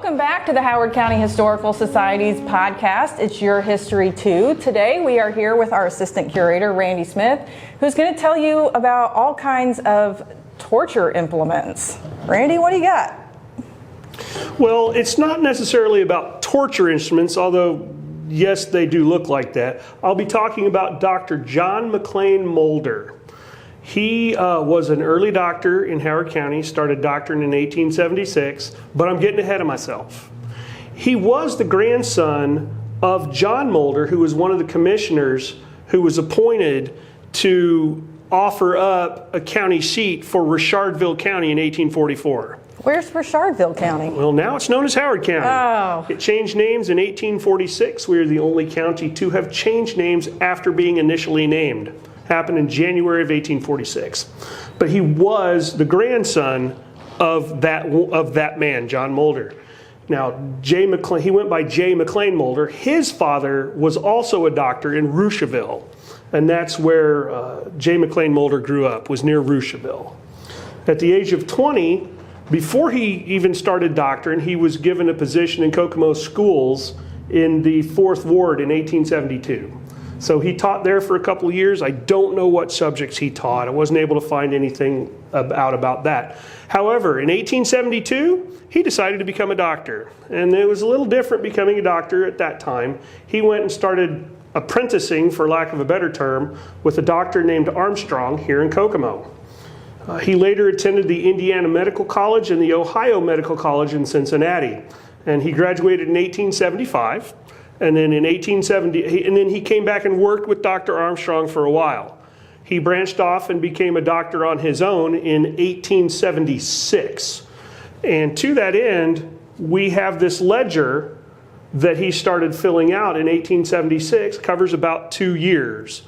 Welcome back to the Howard County Historical Society's podcast. It's Your History Too. Today we are here with our assistant curator, Randy Smith, who's going to tell you about all kinds of torture implements. Randy, what do you got? Well, it's not necessarily about torture instruments, although yes, they do look like that. I'll be talking about Dr. John McLean Moulder. He was an early doctor in Howard County, started doctoring in 1876, but I'm getting ahead of myself. He was the grandson of John Moulder, who was one of the commissioners who was appointed to offer up a county seat for Richardville County in 1844. Where's Richardville County? Well, now it's known as Howard County. Oh. It changed names in 1846. We are the only county to have changed names after being initially named. Happened in January of 1846. But he was the grandson of that man, John Moulder. Now, he went by J. McLean Moulder. His father was also a doctor in Roucheville, and that's where J. McLean Moulder grew up, was near Roucheville. At the age of 20, before he even started doctoring, he was given a position in Kokomo schools in the 4th Ward in 1872. So he taught there for a couple of years. I don't know what subjects he taught. I wasn't able to find anything about that. However, in 1872, he decided to become a doctor. And it was a little different becoming a doctor at that time. He went and started apprenticing, for lack of a better term, with a doctor named Armstrong here in Kokomo. He later attended the Indiana Medical College and the Ohio Medical College in Cincinnati. And he graduated in 1875. And then in 1870, and then he came back and worked with Dr. Armstrong for a while. He branched off and became a doctor on his own in 1876. And to that end, we have this ledger that he started filling out in 1876, covers about 2 years.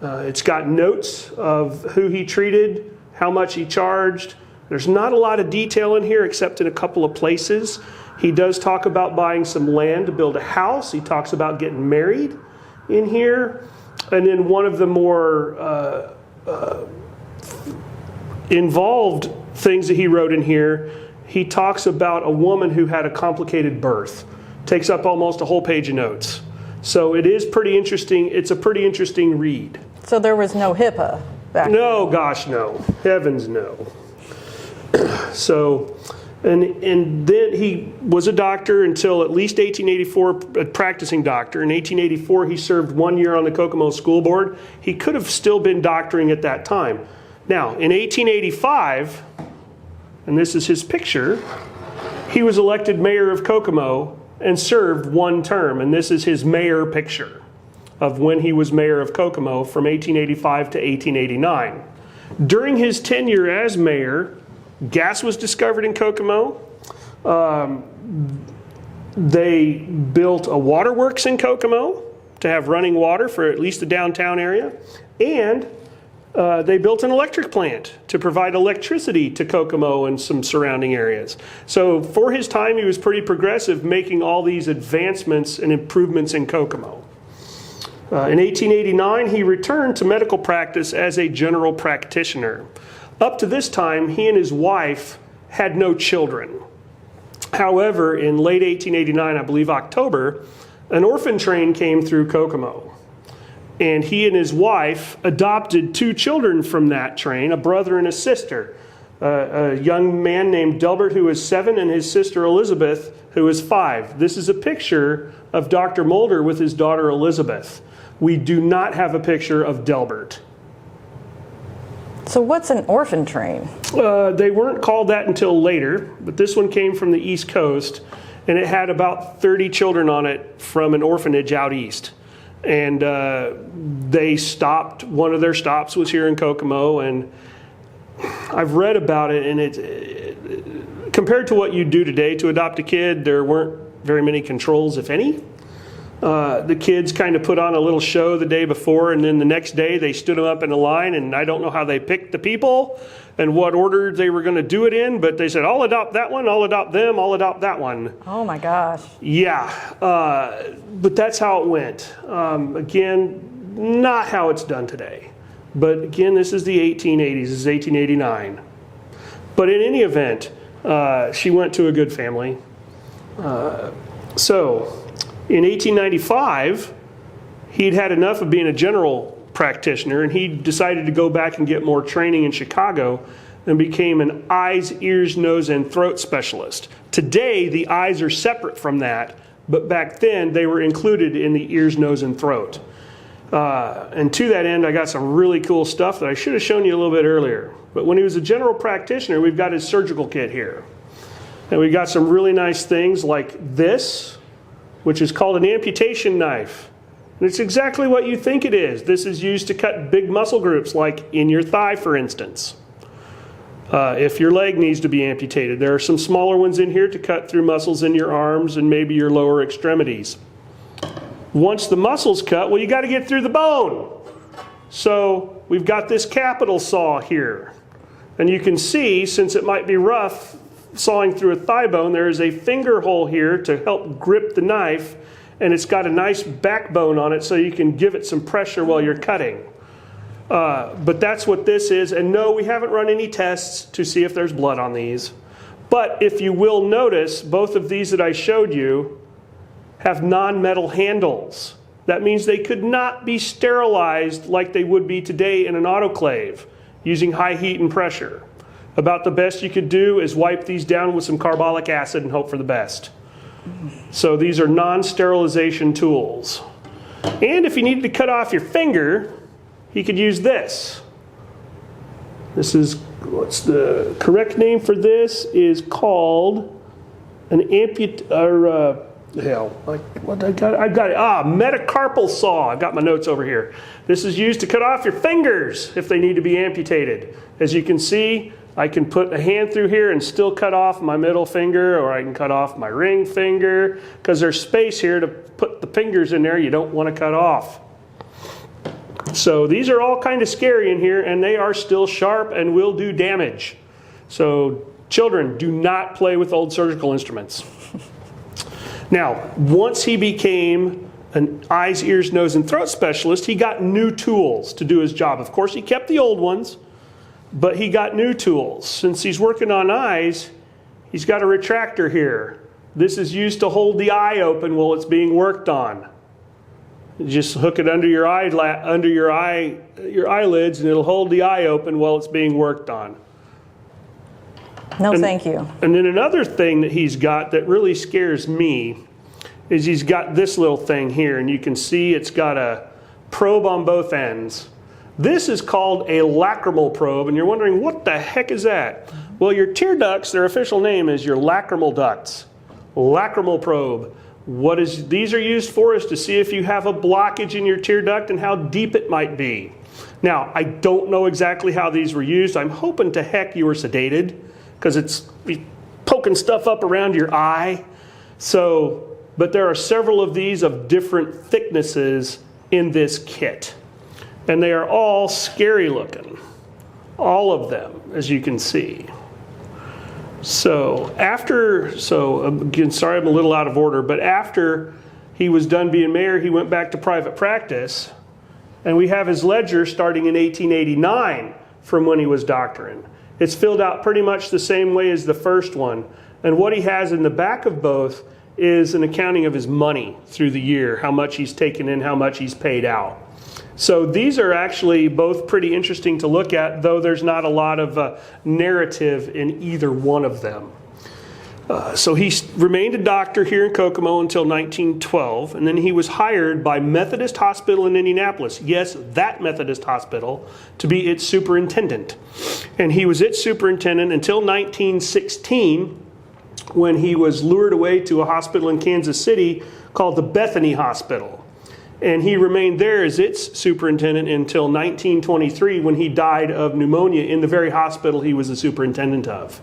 It's got notes of who he treated, how much he charged. There's not a lot of detail in here except in a couple of places. He does talk about buying some land to build a house. He talks about getting married in here. And then one of the more involved things that he wrote in here, he talks about a woman who had a complicated birth. Takes up almost a whole page of notes. So it is pretty interesting. It's a pretty interesting read. So there was no HIPAA back then? No, gosh, no. Heavens, no. So... And then he was a doctor until at least 1884, a practicing doctor. In 1884, he served 1 year on the Kokomo School Board. He could have still been doctoring at that time. Now, in 1885, and this is his picture, he was elected mayor of Kokomo and served 1 term. And this is his mayor picture of when he was mayor of Kokomo from 1885 to 1889. During his tenure as mayor, gas was discovered in Kokomo. They built a waterworks in Kokomo to have running water for at least the downtown area. And they built an electric plant to provide electricity to Kokomo and some surrounding areas. So for his time, he was pretty progressive, making all these advancements and improvements in Kokomo. In 1889, he returned to medical practice as a general practitioner. Up to this time, he and his wife had no children. However, in late 1889, I believe October, an orphan train came through Kokomo. And he and his wife adopted 2 children from that train, a brother and a sister. A young man named Delbert, who was 7, and his sister Elizabeth, who was 5. This is a picture of Dr. Moulder with his daughter Elizabeth. We do not have a picture of Delbert. So what's an orphan train? They weren't called that until later, but this one came from the East Coast, and it had about 30 children on it from an orphanage out east. And they stopped, one of their stops was here in Kokomo, and I've read about it, and compared to what you do today to adopt a kid, there weren't very many controls, if any. The kids kind of put on a little show the day before, and then the next day they stood them up in a line, and I don't know how they picked the people and what order they were going to do it in, but they said, I'll adopt that one, I'll adopt them, I'll adopt that one. Oh my gosh. Yeah, but that's how it went. Again, not how it's done today. But again, this is the 1880s, this is 1889. But in any event, she went to a good family. So in 1895, he'd had enough of being a general practitioner, and he decided to go back and get more training in Chicago and became an eyes, ears, nose, and throat specialist. Today, the eyes are separate from that, but back then they were included in the ears, nose, and throat. And to that end, I got some really cool stuff that I should have shown you a little bit earlier. But when he was a general practitioner, we've got his surgical kit here. And we got some really nice things like this, which is called an amputation knife. And it's exactly what you think it is. This is used to cut big muscle groups, like in your thigh, for instance. If your leg needs to be amputated. There are some smaller ones in here to cut through muscles in your arms and maybe your lower extremities. Once the muscle's cut, well, you got to get through the bone. So we've got this capital saw here. And you can see, since it might be rough sawing through a thigh bone, there is a finger hole here to help grip the knife, and it's got a nice backbone on it so you can give it some pressure while you're cutting. But that's what this is, and no, we haven't run any tests to see if there's blood on these. But if you will notice, both of these that I showed you have non-metal handles. That means they could not be sterilized like they would be today in an autoclave using high heat and pressure. About the best you could do is wipe these down with some carbolic acid and hope for the best. So these are non-sterilization tools. And if you needed to cut off your finger, he could use this. This is, what's the correct name for this, is called an metacarpal saw. I've got my notes over here. This is used to cut off your fingers if they need to be amputated. As you can see, I can put a hand through here and still cut off my middle finger, or I can cut off my ring finger, because there's space here to put the fingers in there you don't want to cut off. So these are all kind of scary in here, and they are still sharp and will do damage. So children, do not play with old surgical instruments. Now, once he became an eyes, ears, nose, and throat specialist, he got new tools to do his job. Of course, he kept the old ones, but he got new tools. Since he's working on eyes, he's got a retractor here. This is used to hold the eye open while it's being worked on. You just hook it under your eyelids, and it'll hold the eye open while it's being worked on. No, thank you. And then another thing that he's got that really scares me is he's got this little thing here, and you can see it's got a probe on both ends. This is called a lacrimal probe, and you're wondering, what the heck is that? Well, your tear ducts, their official name is your lacrimal ducts. Lacrimal probe. These are used for is to see if you have a blockage in your tear duct and how deep it might be. Now, I don't know exactly how these were used. I'm hoping to heck you were sedated, because it's poking stuff up around your eye. But there are several of these of different thicknesses in this kit. And they are all scary looking. All of them, as you can see. So again, sorry I'm a little out of order, but after he was done being mayor, he went back to private practice. And we have his ledger starting in 1889 from when he was doctoring. It's filled out pretty much the same way as the first one. And what he has in the back of both is an accounting of his money through the year, how much he's taken in, how much he's paid out. So these are actually both pretty interesting to look at, though there's not a lot of narrative in either one of them. So he remained a doctor here in Kokomo until 1912, and then he was hired by Methodist Hospital in Indianapolis, yes, that Methodist hospital, to be its superintendent. And he was its superintendent until 1916, when he was lured away to a hospital in Kansas City called the Bethany Hospital. And he remained there as its superintendent until 1923, when he died of pneumonia in the very hospital he was the superintendent of.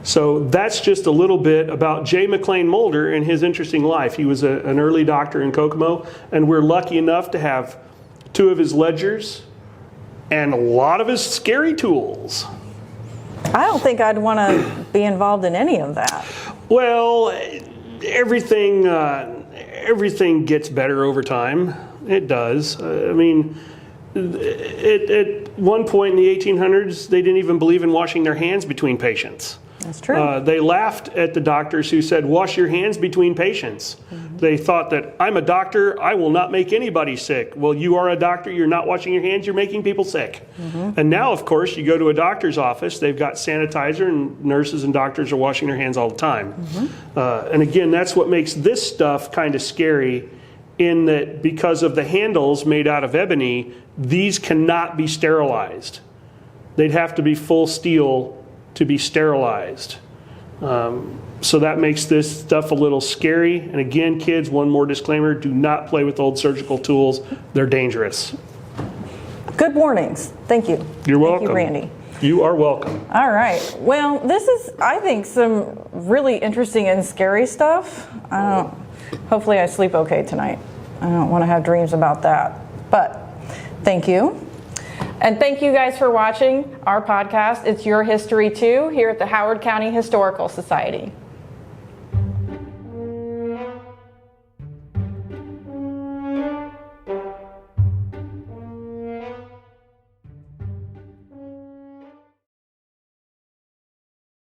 So that's just a little bit about J. McLean Moulder and his interesting life. He was an early doctor in Kokomo, and we're lucky enough to have 2 of his ledgers and a lot of his scary tools. I don't think I'd want to be involved in any of that. Well, everything gets better over time. It does. I mean, at one point in the 1800s, they didn't even believe in washing their hands between patients. That's true. They laughed at the doctors who said, wash your hands between patients. They thought that, I'm a doctor, I will not make anybody sick. Well, you are a doctor, you're not washing your hands, you're making people sick. And now, of course, you go to a doctor's office, they've got sanitizer, and nurses and doctors are washing their hands all the time. And again, that's what makes this stuff kind of scary, in that because of the handles made out of ebony, these cannot be sterilized. They'd have to be full steel to be sterilized. So that makes this stuff a little scary. And again, kids, one more disclaimer, do not play with old surgical tools. They're dangerous. Good warnings. Thank you. You're welcome. Thank you, Randy. You are welcome. All right. Well, this is, I think, some really interesting and scary stuff. Hopefully I sleep okay tonight. I don't want to have dreams about that. But thank you. And thank you guys for watching our podcast, It's Your History Too, here at the Howard County Historical Society.